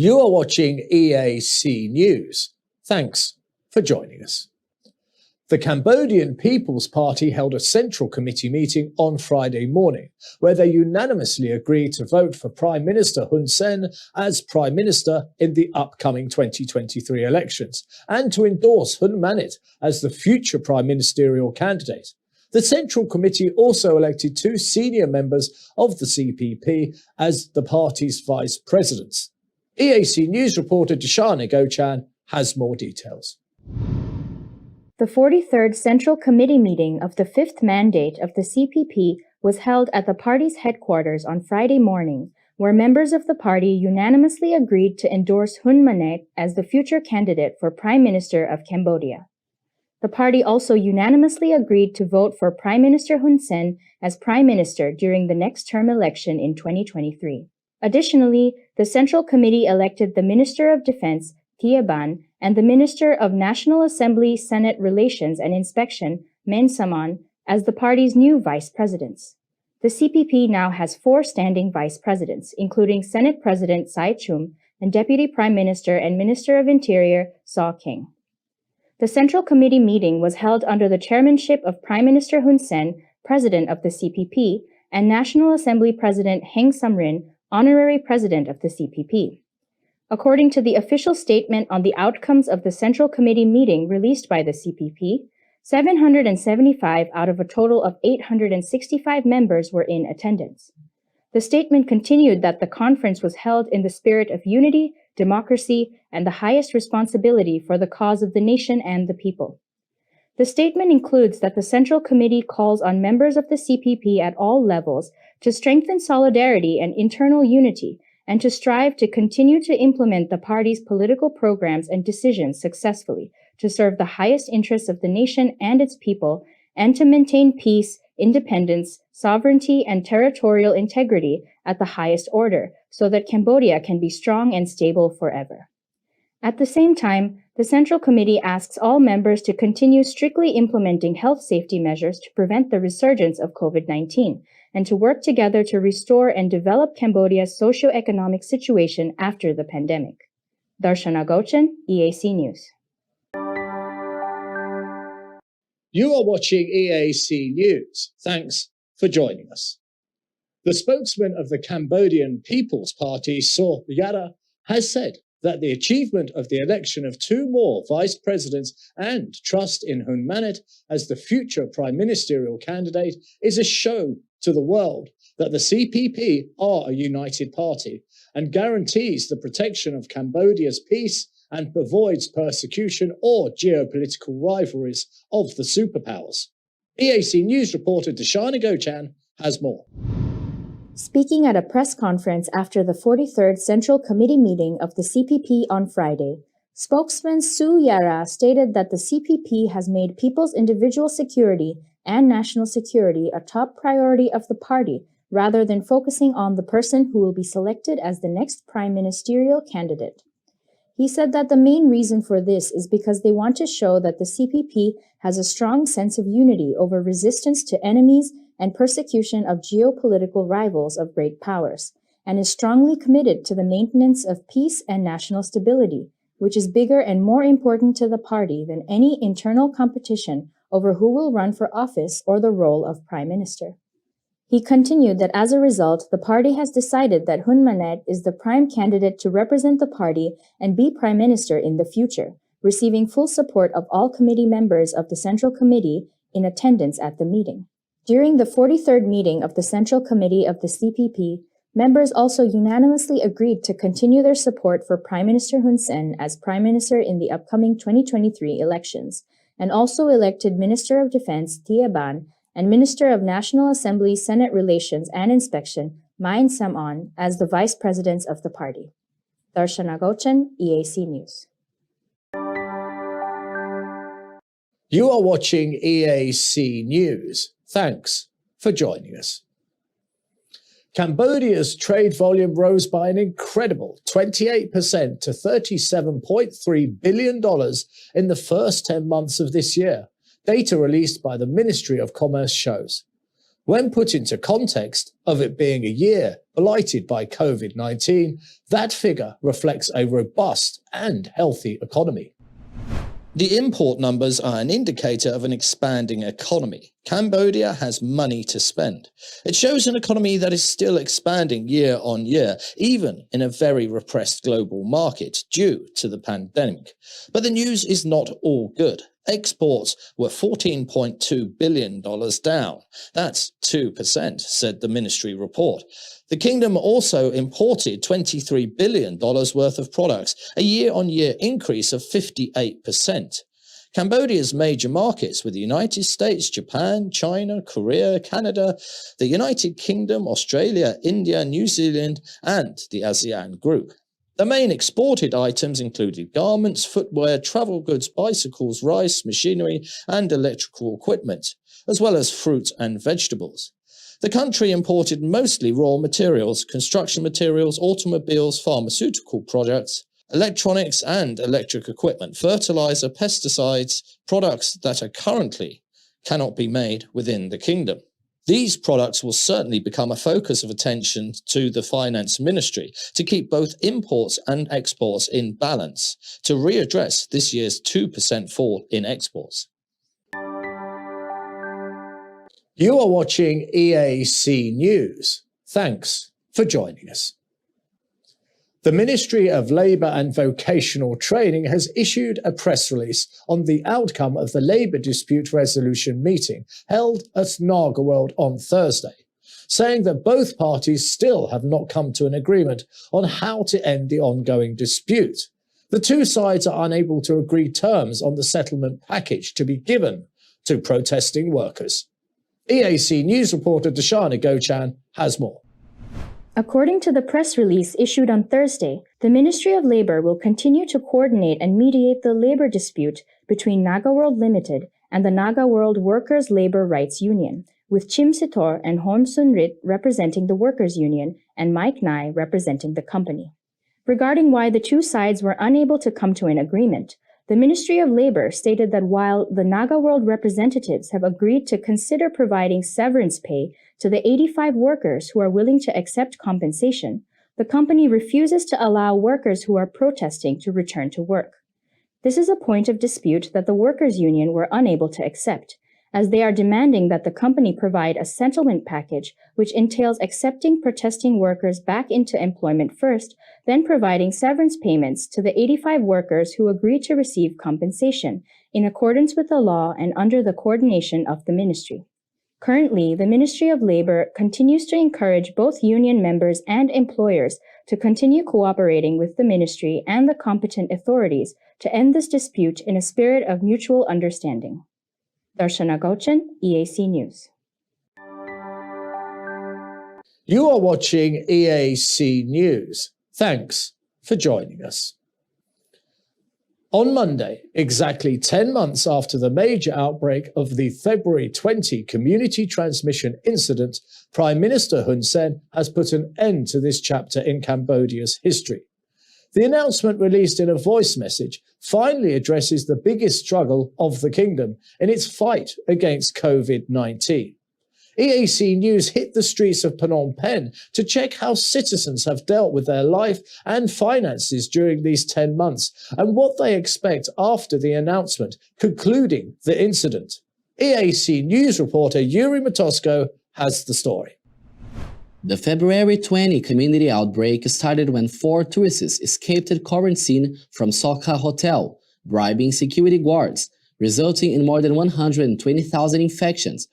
You are watching EAC News. Thanks for joining us. The Cambodian People's Party held a Central Committee meeting on Friday morning, where they unanimously agreed to vote for Prime Minister Hun Sen as Prime Minister in the upcoming 2023 elections, and to endorse Hun Manet as the future Prime Ministerial candidate. The Central Committee also elected two senior members of the CPP as the party's vice presidents. EAC News reporter Dashana Gochan has more details. The 43rd Central Committee meeting of the fifth mandate of the CPP was held at the party's headquarters on Friday morning, where members of the party unanimously agreed to endorse Hun Manet as the future candidate for Prime Minister of Cambodia. The party also unanimously agreed to vote for Prime Minister Hun Sen as Prime Minister during the next term election in 2023. Additionally, the Central Committee elected the Minister of Defense, Thia Ban, and the Minister of National Assembly Senate Relations and Inspection, Men Saman, as the party's new vice presidents. The CPP now has 4 standing vice presidents, including Senate President Sai Chum and Deputy Prime Minister and Minister of Interior Saw King. The Central Committee meeting was held under the chairmanship of Prime Minister Hun Sen, President of the CPP, and National Assembly President Heng Samrin, Honorary President of the CPP. According to the official statement on the outcomes of the Central Committee meeting released by the CPP, 775 out of a total of 865 members were in attendance. The statement continued that the conference was held in the spirit of unity, democracy, and the highest responsibility for the cause of the nation and the people. The statement includes that the Central Committee calls on members of the CPP at all levels to strengthen solidarity and internal unity, and to strive to continue to implement the party's political programs and decisions successfully to serve the highest interests of the nation and its people, and to maintain peace, independence, sovereignty, and territorial integrity at the highest order, so that Cambodia can be strong and stable forever. At the same time, the Central Committee asks all members to continue strictly implementing health safety measures to prevent the resurgence of COVID-19, and to work together to restore and develop Cambodia's socio-economic situation after the pandemic. Darshana Gochan, EAC News. You are watching EAC News. Thanks for joining us. The spokesman of the Cambodian People's Party, Saw Yara, has said that the achievement of the election of 2 more vice presidents and trust in Hun Manet as the future prime ministerial candidate is a show to the world that the CPP are a united party and guarantees the protection of Cambodia's peace and avoids persecution or geopolitical rivalries of the superpowers. EAC News reporter Dashana Gochan has more. Speaking at a press conference after the 43rd Central Committee meeting of the CPP on Friday, spokesman Su Yara stated that the CPP has made people's individual security and national security a top priority of the party, rather than focusing on the person who will be selected as the next prime ministerial candidate. He said that the main reason for this is because they want to show that the CPP has a strong sense of unity over resistance to enemies and persecution of geopolitical rivals of great powers, and is strongly committed to the maintenance of peace and national stability, which is bigger and more important to the party than any internal competition over who will run for office or the role of prime minister. He continued that as a result, the party has decided that Hun Manet is the prime candidate to represent the party and be prime minister in the future, receiving full support of all committee members of the Central Committee in attendance at the meeting. During the 43rd meeting of the Central Committee of the CPP, members also unanimously agreed to continue their support for Prime Minister Hun Sen as Prime Minister in the upcoming 2023 elections, and also elected Minister of Defense Thia Ban and Minister of National Assembly Senate Relations and Inspection Men Saman as the vice presidents of the party. Darshana Gochan, EAC News. You are watching EAC News. Thanks for joining us. Cambodia's trade volume rose by an incredible 28% to $37.3 billion in the first 10 months of this year, data released by the Ministry of Commerce shows. When put into context of it being a year blighted by COVID-19, that figure reflects a robust and healthy economy. The import numbers are an indicator of an expanding economy. Cambodia has money to spend. It shows an economy that is still expanding year on year, even in a very repressed global market due to the pandemic. But the news is not all good. Exports were $14.2 billion down. That's 2%, said the ministry report. The kingdom also imported $23 billion worth of products, a year-on-year increase of 58%. Cambodia's major markets were the United States, Japan, China, Korea, Canada, the United Kingdom, Australia, India, New Zealand, and the ASEAN group. The main exported items included garments, footwear, travel goods, bicycles, rice, machinery, and electrical equipment, as well as fruit and vegetables. The country imported mostly raw materials, construction materials, automobiles, pharmaceutical products, electronics and electric equipment, fertilizer, pesticides, products that are currently cannot be made within the kingdom. These products will certainly become a focus of attention to the finance ministry to keep both imports and exports in balance to readdress this year's 2% fall in exports. You are watching EAC News. Thanks for joining us. The Ministry of Labour and Vocational Training has issued a press release on the outcome of the labour dispute resolution meeting held at Naga World on Thursday, saying that both parties still have not come to an agreement on how to end the ongoing dispute. The two sides are unable to agree terms on the settlement package to be given to protesting workers. EAC News reporter Dashana Gochan has more. According to the press release issued on Thursday, the Ministry of Labour will continue to coordinate and mediate the labour dispute between Naga World Limited and the Naga World Workers' Labour Rights Union, with Chim Sitor and Hon Sunrit representing the Workers' Union and Mike Nai representing the company. Regarding why the two sides were unable to come to an agreement, the Ministry of Labour stated that while the Naga World representatives have agreed to consider providing severance pay to the 85 workers who are willing to accept compensation, the company refuses to allow workers who are protesting to return to work. This is a point of dispute that the Workers' Union were unable to accept, as they are demanding that the company provide a settlement package which entails accepting protesting workers back into employment first, then providing severance payments to the 85 workers who agreed to receive compensation in accordance with the law and under the coordination of the ministry. Currently, the Ministry of Labour continues to encourage both union members and employers to continue cooperating with the ministry and the competent authorities to end this dispute in a spirit of mutual understanding. Darshana Gochan, EAC News. You are watching EAC News. Thanks for joining us. On Monday, exactly 10 months after the major outbreak of the February 20 community transmission incident, Prime Minister Hun Sen has put an end to this chapter in Cambodia's history. The announcement, released in a voice message, finally addresses the biggest struggle of the kingdom in its fight against COVID-19. EAC News hit the streets of Phnom Penh to check how citizens have dealt with their life and finances during these 10 months and what they expect after the announcement concluding the incident. EAC News reporter Yuri Matosko has the story. The February 20 community outbreak started when 4 tourists escaped quarantine from Soka Hotel, bribing security guards, resulting in more than 120,000 infections,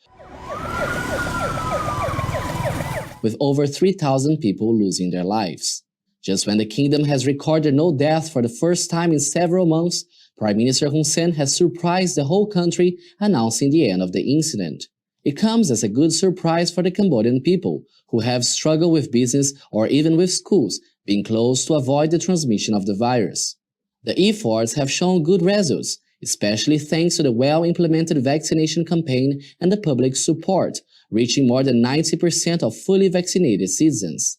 with over 3,000 people losing their lives. Just when the kingdom has recorded no deaths for the first time in several months, Prime Minister Hun Sen has surprised the whole country, announcing the end of the incident. It comes as a good surprise for the Cambodian people, who have struggled with business or even with schools being closed to avoid the transmission of the virus. The efforts have shown good results, especially thanks to the well-implemented vaccination campaign and the public support, reaching more than 90% of fully vaccinated citizens.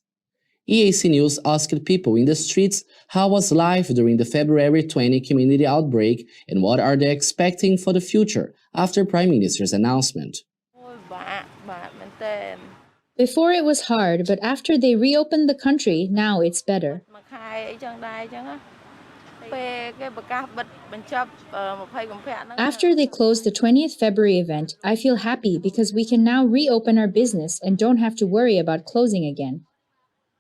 EAC News asked people in the streets how was life during the February 20 community outbreak and what are they expecting for the future after Prime Minister's announcement. Before it was hard, but after they reopened the country, now it's better. After they closed the 20th February event, I feel happy because we can now reopen our business and don't have to worry about closing again.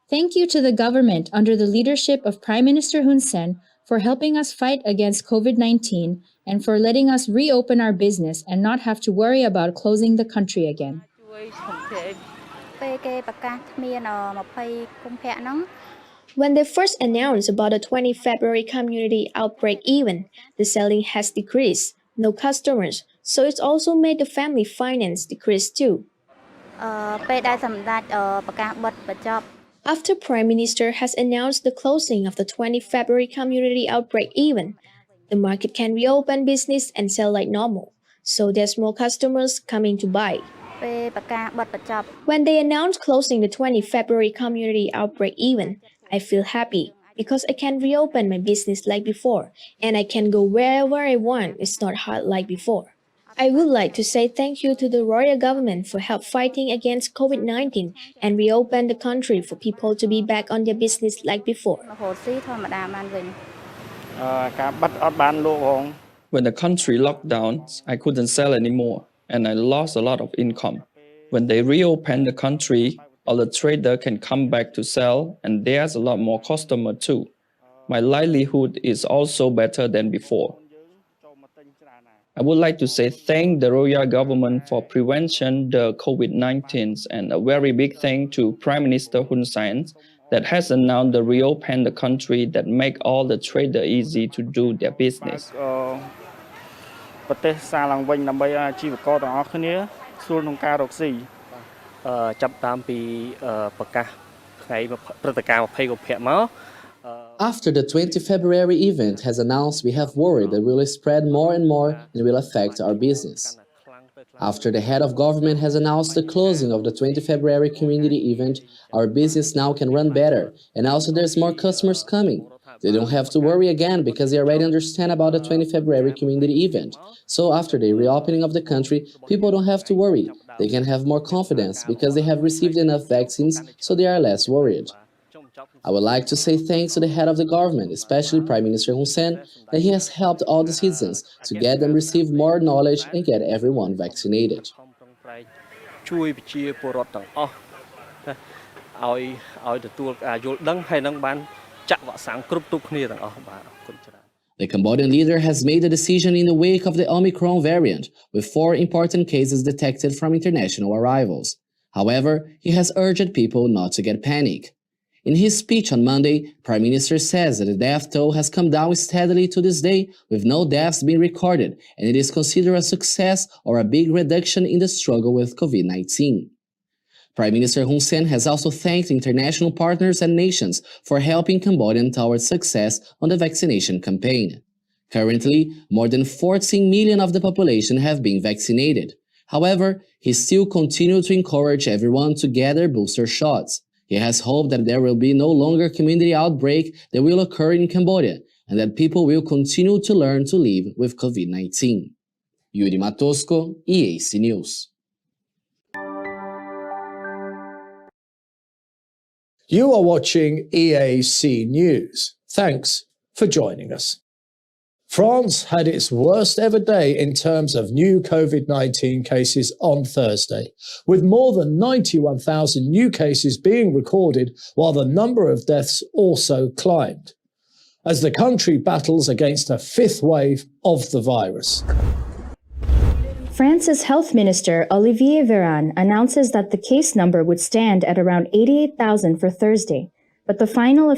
Thank you to the government under the leadership of Prime Minister Hun Sen for helping us fight against COVID-19 and for letting us reopen our business and not have to worry about closing the country again. When they first announced about the 20 February community outbreak event, the selling has decreased, no customers, so it's also made the family finance decrease too. After Prime Minister has announced the closing of the 20 February community outbreak event, the market can reopen business and sell like normal, so there's more customers coming to buy. When they announced closing the 20 February community outbreak event, I feel happy because I can reopen my business like before and I can go wherever I want. It's not hard like before. I would like to say thank you to the royal government for help fighting against COVID-19 and reopen the country for people to be back on their business like before. When the country locked down, I couldn't sell anymore and I lost a lot of income. When they reopen the country, all the traders can come back to sell and there's a lot more customer too. My livelihood is also better than before. I would like to say thank the royal government for prevention the COVID-19 and a very big thank to Prime Minister Hun Sen that has announced the reopen the country that make all the traders easy to do their business. After the 20 February event has announced, we have worried that will spread more and more and will affect our business. After the head of government has announced the closing of the 20 February community event, our business now can run better and also there's more customers coming. They don't have to worry again because they already understand about the 20 February community event. So after the reopening of the country, people don't have to worry. They can have more confidence because they have received enough vaccines, so they are less worried. I would like to say thanks to the head of the government, especially Prime Minister Hun Sen, that he has helped all the citizens to get them receive more knowledge and get everyone vaccinated. The Cambodian leader has made a decision in the wake of the Omicron variant, with 4 important cases detected from international arrivals. However, he has urged people not to get panic. In his speech on Monday, Prime Minister says that the death toll has come down steadily to this day, with no deaths being recorded, and it is considered a success or a big reduction in the struggle with COVID-19. Prime Minister Hun Sen has also thanked international partners and nations for helping Cambodia towards success on the vaccination campaign. Currently, more than 14 million of the population have been vaccinated. However, he still continues to encourage everyone to get their booster shots. He has hope that there will be no longer community outbreak that will occur in Cambodia and that people will continue to learn to live with COVID-19. Yuri Matosco, EAC News. You are watching EAC News. Thanks for joining us. France had its worst ever day in terms of new COVID-19 cases on Thursday, with more than 91,000 new cases being recorded, while the number of deaths also climbed, as the country battles against a 5th wave of the virus. France's health minister, Olivier Véran, announces that the case number would stand at around 88,000 for Thursday, but the final official